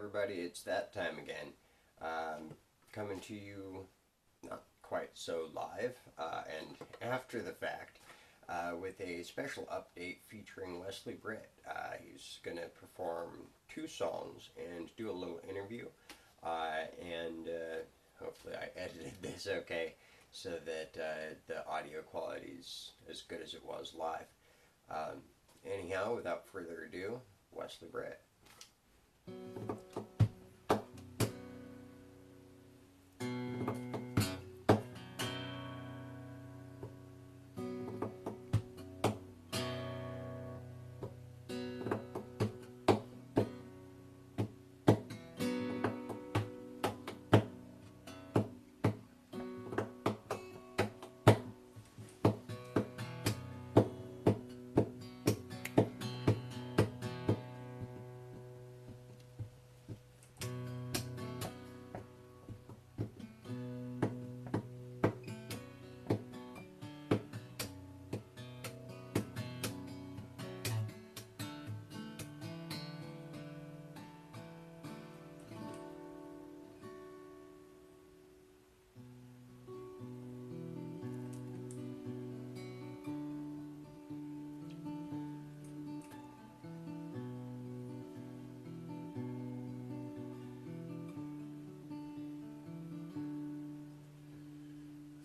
everybody, it's that time again. Coming to you not quite so live and after the fact with a special update featuring Wesley Britt. He's going to perform 2 songs and do a little interview, and hopefully I edited this okay so that the audio quality is as good as it was live. Anyhow, without further ado, Wesley Britt.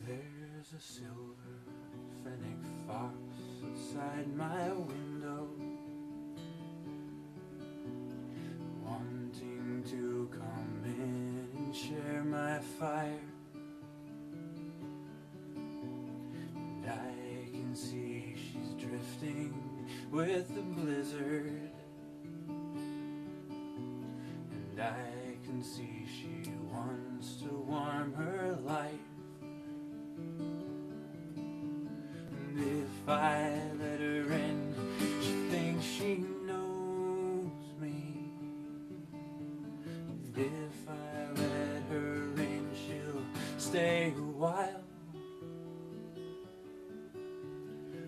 There's a silver fennec fox outside my window, wanting to come in and share my fire. And I can see she's drifting with the blizzard, and I can see she wants to warm her life. If I let her in, she thinks she knows me. And if I let her in, she'll stay a while.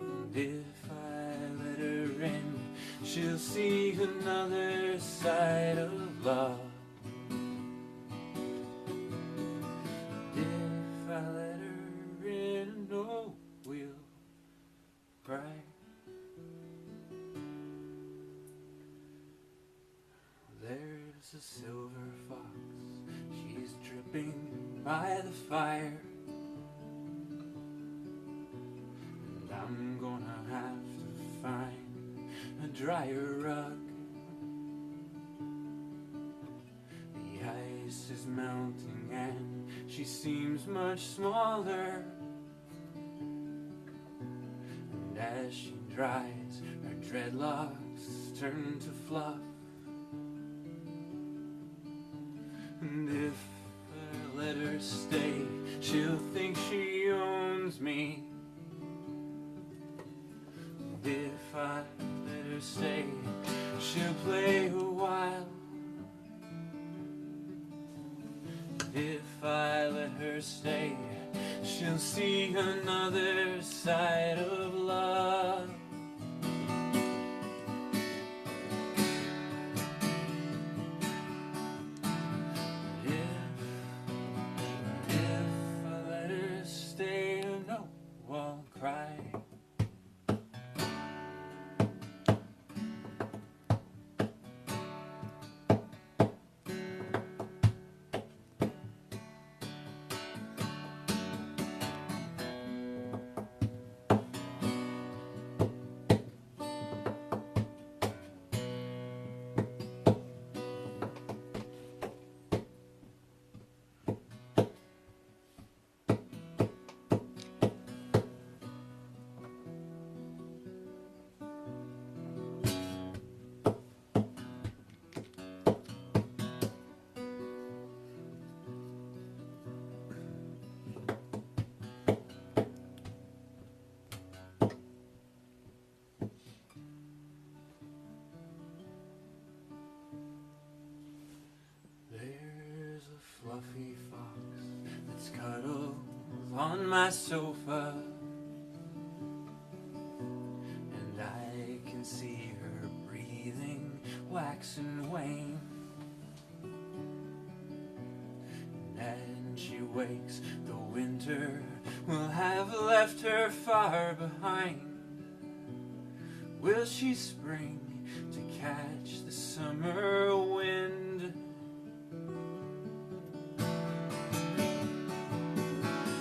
And if I let her in, she'll see another side of love. And if I let her in, oh, we'll cry. There's a silver fox, she's dripping by the fire, and I'm gonna have to find a drier rug. The ice is melting and she seems much smaller. As she dries, her dreadlocks turn to fluff. And if I let her stay, she'll think she owns me. And if I let her stay, she'll play a while. And if I let her stay, she'll see another side of love. If I let her stay, no, I'll cry. Fluffy fox that's cuddled on my sofa, and I can see her breathing wax and wane. she wakes, the winter will have left her far behind. Will she spring to catch the summer wind?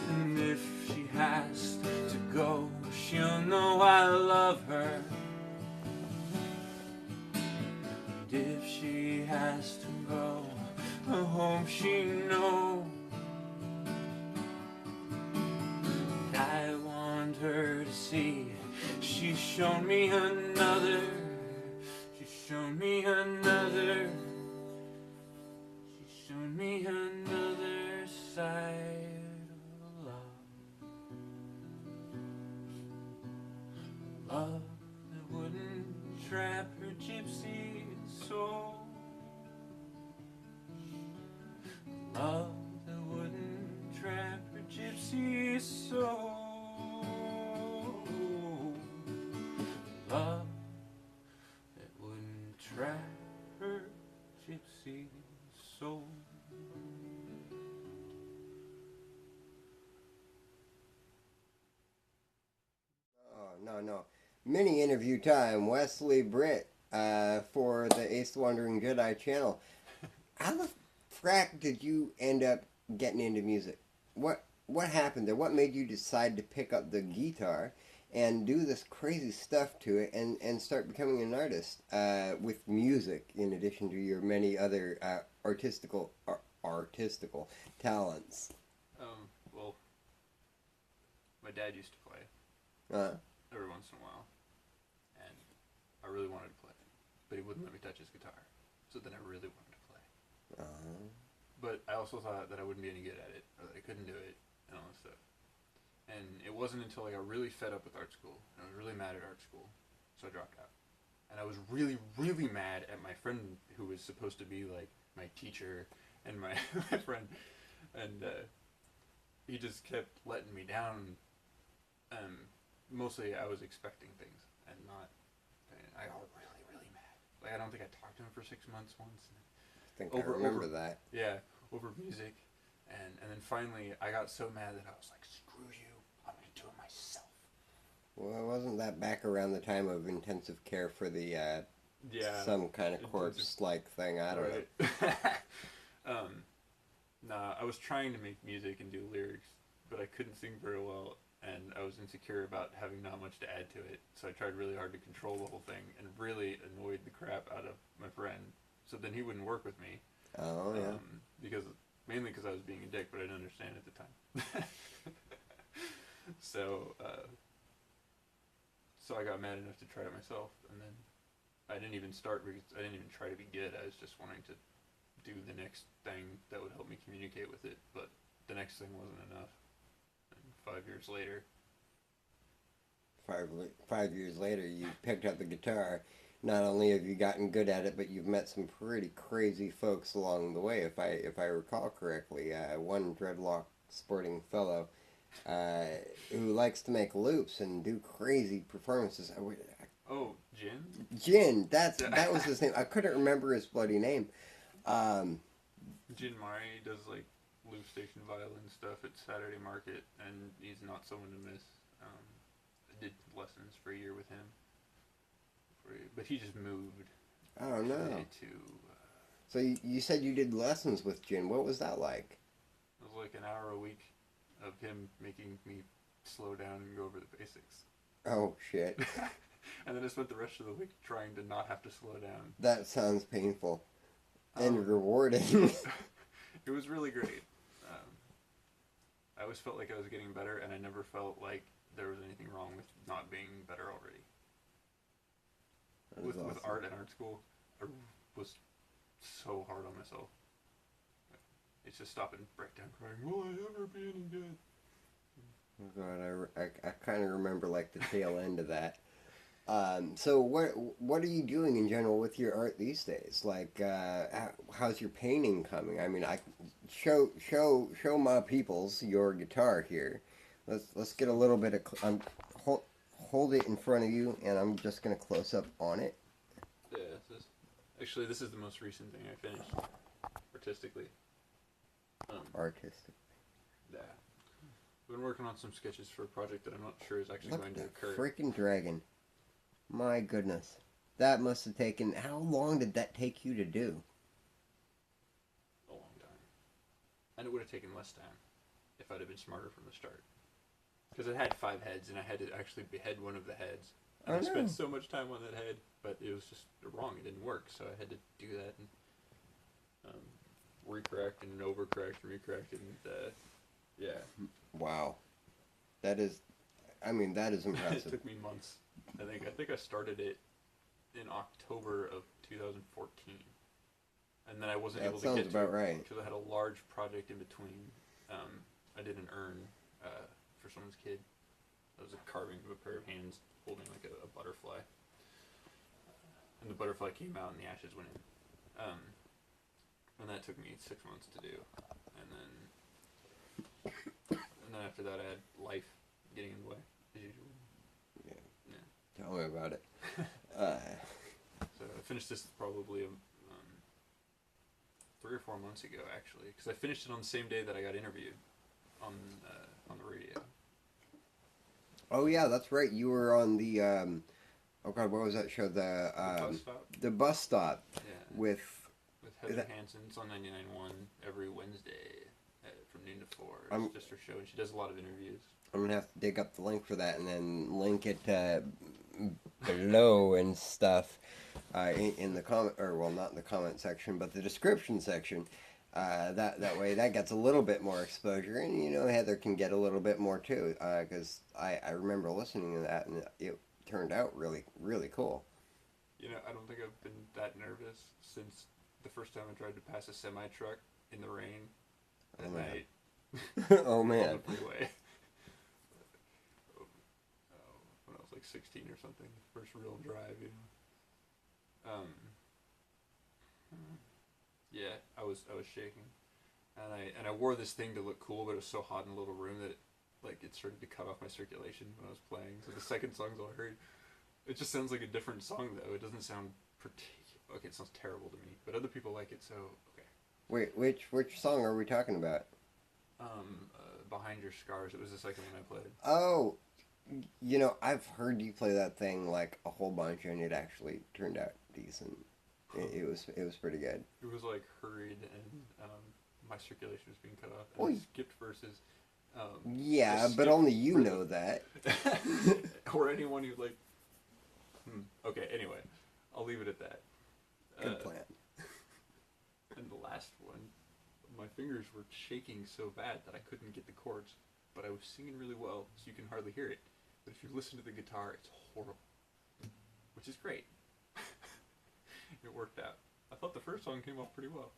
And if she has to go, she'll know I love her. And if she has to go, I hope she knows. I want her to see she's shown me another. She's shown me another. She's shown me another side of love. Love that wouldn't trap her gypsy soul. Love that wouldn't trap her gypsy soul. Love that wouldn't trap her gypsy soul. Oh, no. Mini interview time. Wesley Britt for the Ace the Wandering Jedi channel. How the frack did you end up getting into music? What happened there? What made you decide to pick up the guitar and do this crazy stuff to it and start becoming an artist with music in addition to your many other artistical talents? Well, my dad used to play every once in a while, and I really wanted to play, but he wouldn't let me touch his guitar, so then I really wanted to play. But I also thought that I wouldn't be any good at it, or that I couldn't do it, and all this stuff. And it wasn't until I got really fed up with art school, and I was really mad at art school, so I dropped out. And I was really, really mad at my friend who was supposed to be like my teacher and my, my friend, and he just kept letting me down. Mostly I was expecting things, and not, I got really, really mad. Like, I don't think I talked to him for 6 months once. I think I remember that. Yeah, over music. And then finally, I got so mad that I was like, screw you, I'm going to do it myself. Well, wasn't that back around the time of intensive care for the, some kind of corpse-like thing? I don't know. Nah, I was trying to make music and do lyrics, but I couldn't sing very well, and I was insecure about having not much to add to it, so I tried really hard to control the whole thing, and really annoyed the crap out of my friend. So then he wouldn't work with me. Oh, yeah. Mainly because I was being a dick, but I didn't understand at the time. So I got mad enough to try it myself, and then I didn't even start because I didn't even try to be good. I was just wanting to do the next thing that would help me communicate with it, but the next thing wasn't enough. And 5 years later... 5 years later, you picked up the guitar. Not only have you gotten good at it, but you've met some pretty crazy folks along the way, if I recall correctly. One dreadlock sporting fellow who likes to make loops and do crazy performances. Oh, Jin? Jin, that was his name. I couldn't remember his bloody name. Jin Mari does like loop station violin stuff at Saturday Market, and he's not someone to miss. I did lessons for a year with him. But he just moved. Oh, no. So you said you did lessons with Jin. What was that like? It was like an hour a week of him making me slow down and go over the basics. Oh, shit. And then I spent the rest of the week trying to not have to slow down. That sounds painful. And rewarding. It was really great. I always felt like I was getting better, and I never felt like there was anything wrong with not being better already. With art and art school, I was so hard on myself. It's just stop and break down crying, will I ever be any good? Oh God, I kind of remember like the tail end of that. So what are you doing in general with your art these days? Like, how's your painting coming? I mean, I show my peoples your guitar here. Let's get a little bit of hold it in front of you, and I'm just gonna close up on it. Yeah, actually this is the most recent thing I finished artistically. Artistic. Yeah. I've been working on some sketches for a project that I'm not sure is actually going to occur. Freaking dragon. My goodness. That must have taken... How long did that take you to do? A long time. And it would have taken less time if I'd have been smarter from the start. Because it had 5 heads, and I had to actually behead one of the heads. And I spent so much time on that head, but it was just wrong. It didn't work, so I had to do that and recorrect and overcorrect and recorrect and yeah. Wow. That is... I mean, that is impressive. It took me months. I think I started it in October of 2014. And then I wasn't able to get to it. That sounds about right. Because I had a large project in between. I did an urn for someone's kid. It was a carving of a pair of hands holding like a butterfly. And the butterfly came out and the ashes went in. And that took me 6 months to do. And then after that I had life getting in the way, as usual. Yeah. Tell me about it. So I finished this probably 3 or 4 months ago, actually, because I finished it on the same day that I got interviewed on the radio. Oh yeah, that's right. You were on the oh god, what was that show? The Bus Stop. The Bus Stop. Yeah. With Heather Hanson. It's on 99.1 every Wednesday from noon to 4. It's just her show, and she does a lot of interviews. I'm gonna have to dig up the link for that and then link it below and stuff in the comment, or well, not in the comment section, but the description section. That way, that gets a little bit more exposure, and you know, Heather can get a little bit more too. Because I remember listening to that, and it turned out really, really cool. You know, I don't think I've been that nervous since the first time I tried to pass a semi-truck in the rain at night. Oh man! On the freeway. When I was like 16 or something, first real drive, you know. Yeah, I was shaking, and I wore this thing to look cool, but it was so hot in the little room that it started to cut off my circulation when I was playing. So the second song's all I heard. It just sounds like a different song though. It doesn't sound okay. It sounds terrible to me, but other people like it. So okay. Wait, which song are we talking about? Behind Your Scars. It was the second one I played. Oh, you know, I've heard you play that thing like a whole bunch, and it actually turned out decent. It was pretty good. It was like hurried, and my circulation was being cut off. And skipped verses. Yeah, but only you know that. Or anyone who like. Okay. Anyway, I'll leave it at that. Good plan. And the last one, my fingers were shaking so bad that I couldn't get the chords, but I was singing really well, so you can hardly hear it. But if you listen to the guitar, it's horrible, which is great. It worked out. I thought the first song came off pretty well.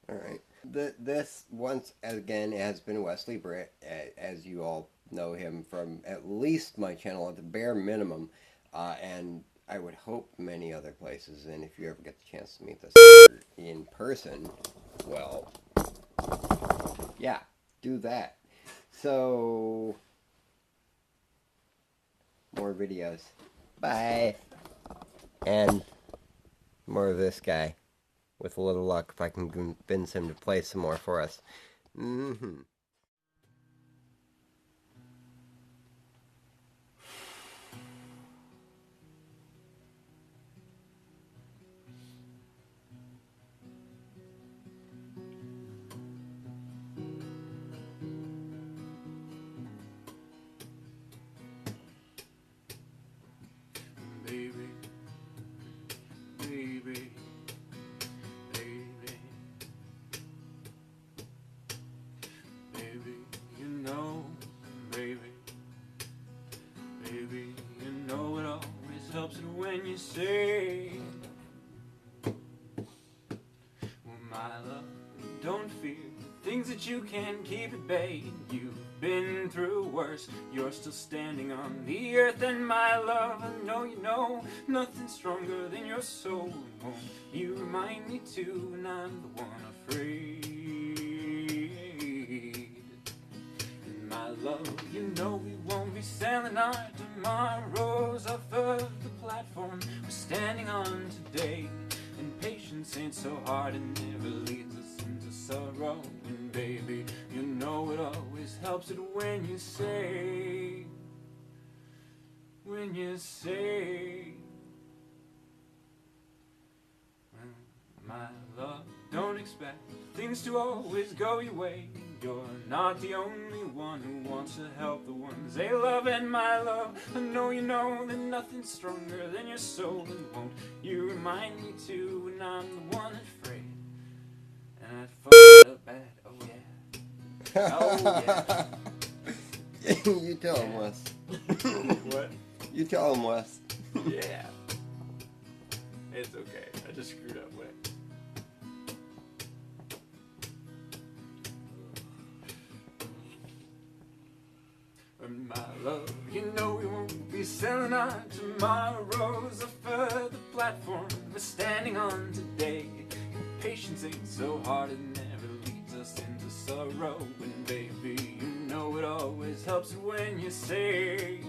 All right. This, once again, has been Wesley Britt, as you all know him from at least my channel at the bare minimum, and I would hope many other places. And if you ever get the chance to meet this in person, well, yeah, do that. So, more videos. Bye. And more of this guy. With a little luck, if I can convince him to play some more for us. Mm-hmm. When you say, well, my love, don't fear the things that you can keep at bay. You've been through worse, you're still standing on the earth. And my love, I know you know nothing stronger than your soul. You remind me too, and I'm the one afraid. And my love, you know we won't be selling our tomorrows off of the platform we're standing on today. And patience ain't so hard, and never leads us into sorrow. And baby, you know it all. always helps it when you say, my love, don't expect things to always go your way. You're not the only one who wants to help the ones they love. And my love, I know you know that nothing's stronger than your soul. And won't you remind me too when I'm the one afraid? And I'd fuck it up bad, oh yeah. Oh yeah. You tell him, Wes. What? You tell him, Wes. Yeah. It's okay. I just screwed up way. My love, you know we won't be selling our tomorrows for the platform we're standing on today. Patience ain't so hard, it never leads us into sorrow. And baby, you know it always helps when you say,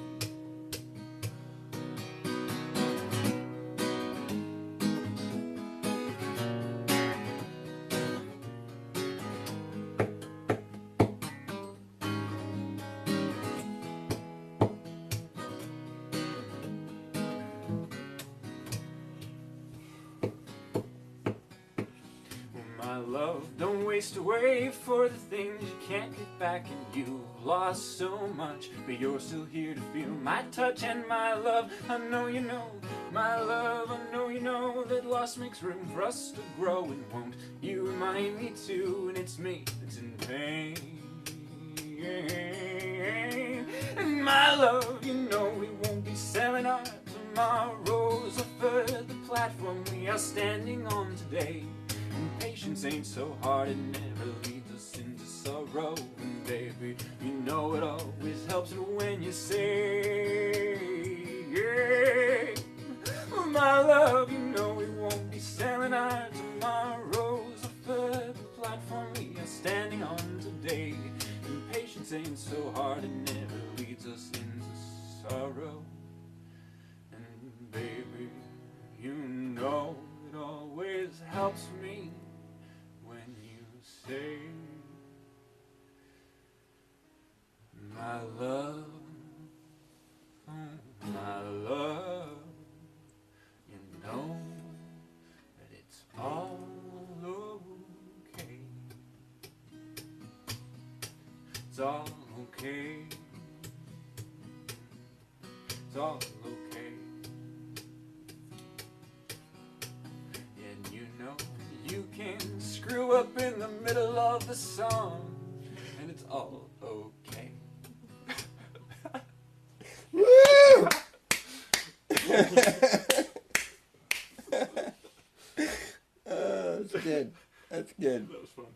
my love, don't waste away for the things you can't get back. And you've lost so much, but you're still here to feel my touch and my love. I know you know, my love, I know you know that loss makes room for us to grow. And won't you remind me too, and it's me that's in pain. And my love, you know we won't be selling our tomorrows for the platform we are standing on today. And patience ain't so hard, it never leads us into sorrow. And baby, you know it always helps when you say, my love, you know we won't be selling our tomorrows for the platform we are standing on today. And patience ain't so hard, it never leads us into sorrow. And baby, you know it always helps me when you say, my love, oh my love, you know that it's all okay. It's all okay. It's all okay. And you know you can screw up in the middle of the song, and it's all okay. Woo! That's good. That's good. That was fun.